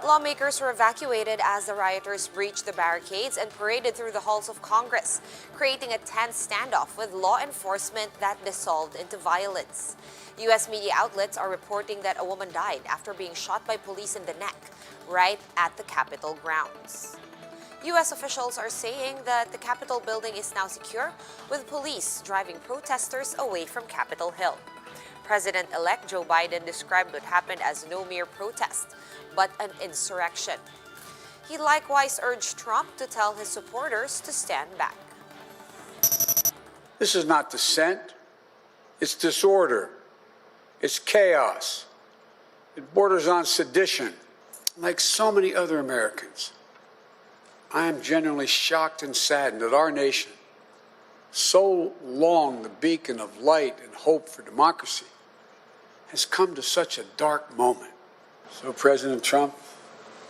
Lawmakers were evacuated as the rioters breached the barricades and paraded through the halls of Congress, creating a tense standoff with law enforcement that dissolved into violence. U.S. media outlets are reporting that a woman died after being shot by police in the neck, right at the Capitol grounds. U.S. officials are saying that the Capitol building is now secure, with police driving protesters away from Capitol Hill. President-elect Joe Biden described what happened as no mere protest, but an insurrection. He likewise urged Trump to tell his supporters to stand back. This is not dissent. It's disorder. It's chaos. It borders on sedition. Like so many other Americans, I am genuinely shocked and saddened that our nation, so long the beacon of light and hope for democracy, has come to such a dark moment. So, President Trump,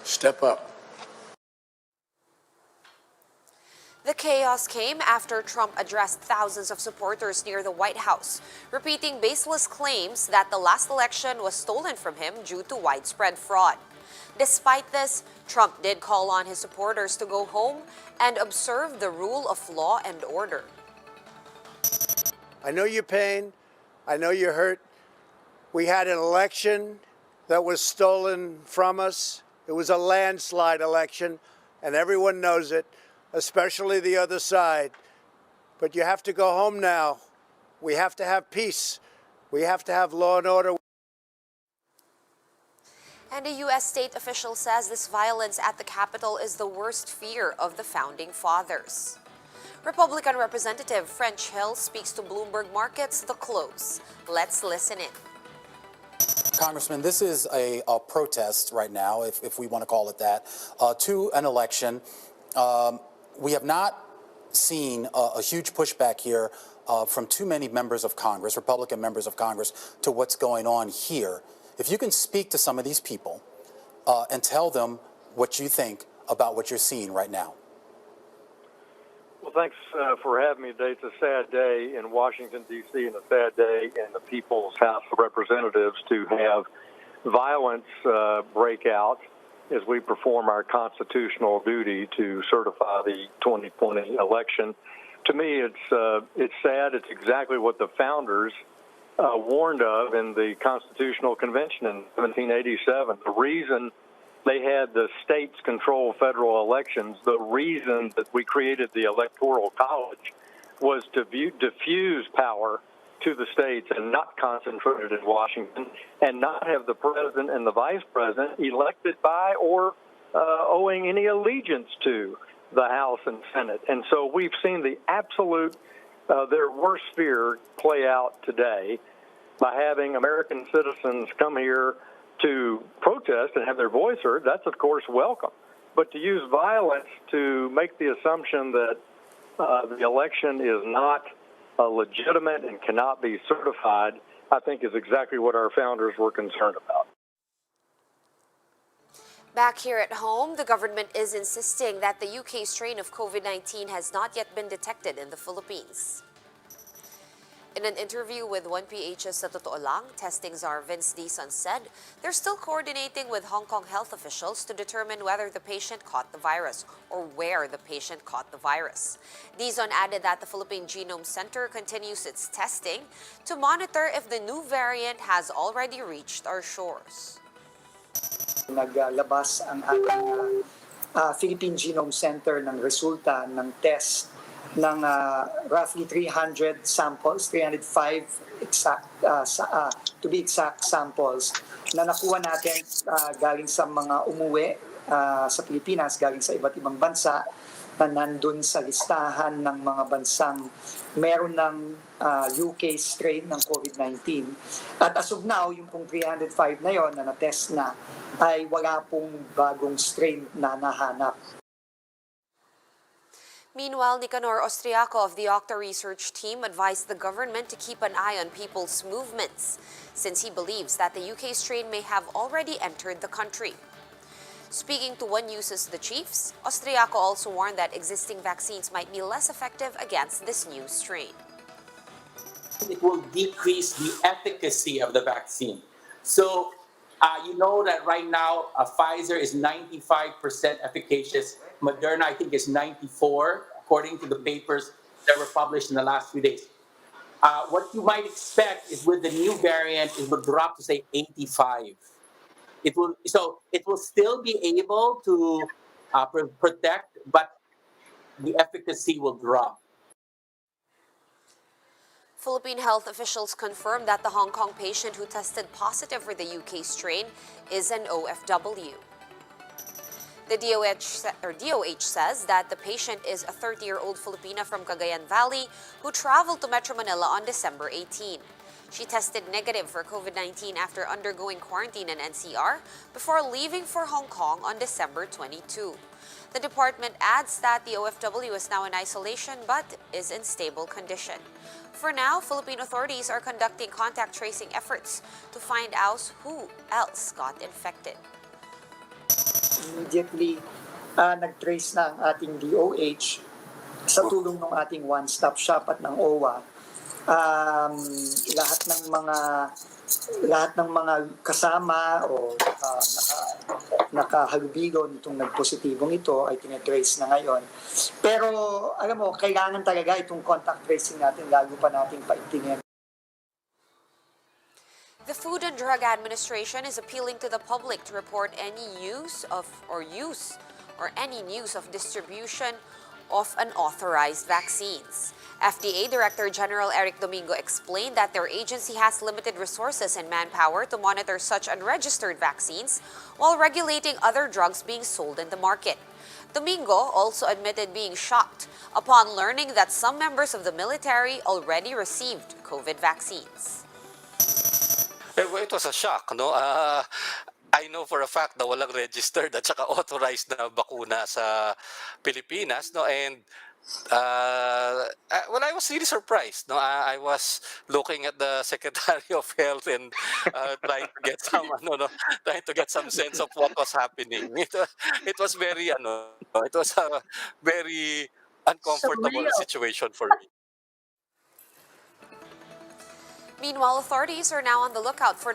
step up. The chaos came after Trump addressed thousands of supporters near the White House, repeating baseless claims that the last election was stolen from him due to widespread fraud. Despite this, Trump did call on his supporters to go home and observe the rule of law and order. I know your pain. I know you're hurt. We had an election that was stolen from us. It was a landslide election, and everyone knows it, especially the other side. But you have to go home now. We have to have peace. We have to have law and order. And a U.S. state official says this violence at the Capitol is the worst fear of the Founding Fathers. Republican Representative French Hill speaks to Bloomberg Markets The Close. Let's listen in. Congressman, this is a protest right now, if we want to call it that, to an election. We have not seen a huge pushback here from too many members of Congress, Republican members of Congress, to what's going on here. If you can speak to some of these people and tell them what you think about what you're seeing right now. Well, thanks for having me today. It's a sad day in Washington, D.C., and a sad day in the People's House of Representatives to have violence break out as we perform our constitutional duty to certify the 2020 election. To me, it's sad. It's exactly what the founders warned of in the Constitutional Convention in 1787. The reason they had the states control federal elections, the reason that we created the Electoral College was to diffuse power to the states and not concentrate it in Washington, and not have the president and the vice president elected by or owing any allegiance to the House and Senate. And so we've seen the absolute, their worst fear play out today by having American citizens come here to protest and have their voice heard. That's, of course, welcome. But to use violence to make the assumption that the election is not legitimate and cannot be certified, I think is exactly what our founders were concerned about. Back here at home, the government is insisting that the UK strain of COVID-19 has not yet been detected in the Philippines. In an interview with 1PH's Sa Totoo Lang, testing czar Vince Dizon said they're still coordinating with Hong Kong health officials to determine whether the patient caught the virus or where the patient caught the virus. Dizon added that the Philippine Genome Center continues its testing to monitor if the new variant has already reached our shores. Naglabas ang ating Philippine Genome Center ng resulta ng test ng roughly 300 samples, 305 to be exact samples na nakuha natin galing sa mga umuwi sa Pilipinas, galing sa iba't ibang bansa na nandun sa listahan ng mga bansang meron ng UK strain ng COVID-19. At as of now, yung pong 305 na yon na na-test na ay wala pong bagong strain na nahanap. Meanwhile, Nicanor Austriaco of the Octa research team advised the government to keep an eye on people's movements, since he believes that the UK strain may have already entered the country. Speaking to One News's The Chiefs, Austriaco also warned that existing vaccines might be less effective against this new strain. It will decrease the efficacy of the vaccine. So You know that right now, Pfizer is 95% efficacious. Moderna, I think, is 94, according to the papers that were published in the last few days. What you might expect is with the new variant, it will drop to say 85. It will still be able to protect, but the efficacy will drop. Philippine health officials confirmed that the Hong Kong patient who tested positive for the UK strain is an OFW. The DOH says that the patient is a 30-year-old Filipina from Cagayan Valley who traveled to Metro Manila on December 18. She tested negative for COVID-19 after undergoing quarantine in NCR before leaving for Hong Kong on December 22. The department adds that the OFW is now in isolation but is in stable condition. For now, Philippine authorities are conducting contact tracing efforts to find out who else got infected. Immediately, nag-trace na ang ating DOH sa tulong ng ating one-stop shop at ng OWA. Lahat ng mga kasama o nakahalubigo nitong nagpositibong ito ay tinatrace na ngayon. Pero alam mo, kailangan talaga itong contact tracing natin, lalo pa nating paigtingin. The Food and Drug Administration is appealing to the public to report any use of any news of distribution of unauthorized vaccines. FDA Director General Eric Domingo explained that their agency has limited resources and manpower to monitor such unregistered vaccines while regulating other drugs being sold in the market. Domingo also admitted being shocked upon learning that some members of the military already received COVID vaccines. It was a shock, no? I know for a fact na walang registered at saka authorized na bakuna sa Pilipinas, no? And well, I was really surprised. No, I was looking at the Secretary of Health and trying to get trying to get some sense of what was happening. It was very, it was a very uncomfortable situation for me. Meanwhile, authorities are now on the lookout for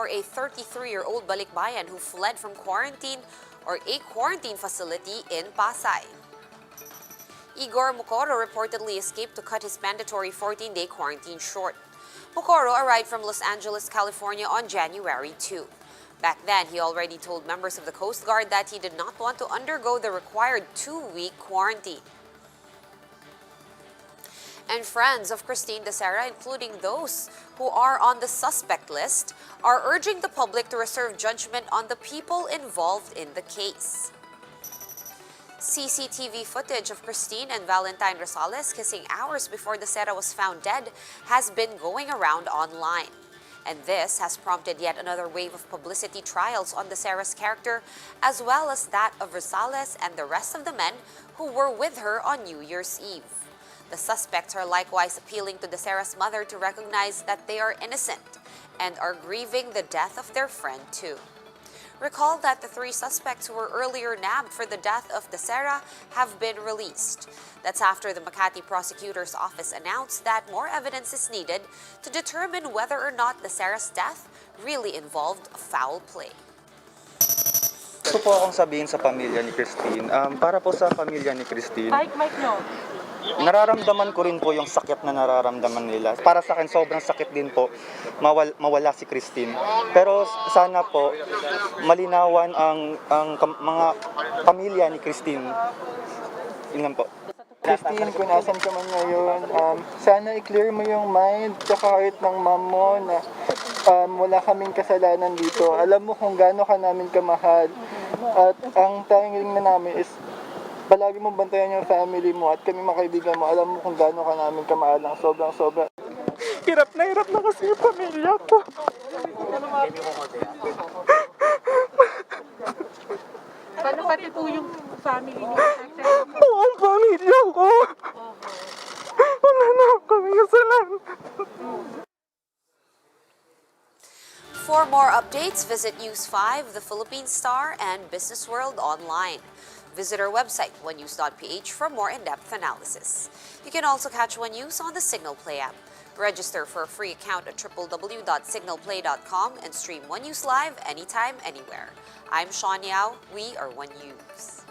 a 33-year-old Balikbayan who fled from quarantine or a quarantine facility in Pasay. Igor Mukoro reportedly escaped to cut his mandatory 14-day quarantine short. Mukoro arrived from Los Angeles, California on January 2. Back then, he already told members of the Coast Guard that he did not want to undergo the required 2-week quarantine. And friends of Christine Dacera, including those who are on the suspect list, are urging the public to reserve judgment on the people involved in the case. CCTV footage of Christine and Valentine Rosales kissing hours before Dacera was found dead has been going around online. And this has prompted yet another wave of publicity trials on Dacera's character, as well as that of Rosales and the rest of the men who were with her on New Year's Eve. The suspects are likewise appealing to Dacera's mother to recognize that they are innocent and are grieving the death of their friend too. Recall that the 3 suspects who were earlier nabbed for the death of Dacera have been released. That's after the Makati Prosecutor's Office announced that more evidence is needed to determine whether or not Dacera's death really involved foul play. Gusto po akong sabihin sa pamilya ni Christine, para po sa pamilya ni Christine, nararamdaman ko rin po yung sakit na nararamdaman nila. Para sa akin, sobrang sakit din po mawala si Christine. Pero sana po, malinawan ang mga pamilya ni Christine. Yun lang po. Christine, kung nasan ka man ngayon, sana i-clear mo yung mind tsaka heart ng mom mo na wala kaming kasalanan dito. Alam mo kung gaano ka namin kamahal. At ang tanging na namin is palagi mong bantayan yung family mo at kami mga kaibigan mo. Alam mo kung gaano ka namin kamahal ng sobrang. Hirap na kasi yung pamilya ko. Paano pati po yung family niyo? Buong pamilya ko. Wala na kami kasalanan. For more updates, visit News 5, The Philippine Star, and Business World online. Visit our website, onenews.ph, for more in-depth analysis. You can also catch One News on the Signal Play app. Register for a free account at www.signalplay.com and stream One News live anytime, anywhere. I'm Sean Yao. We are One News.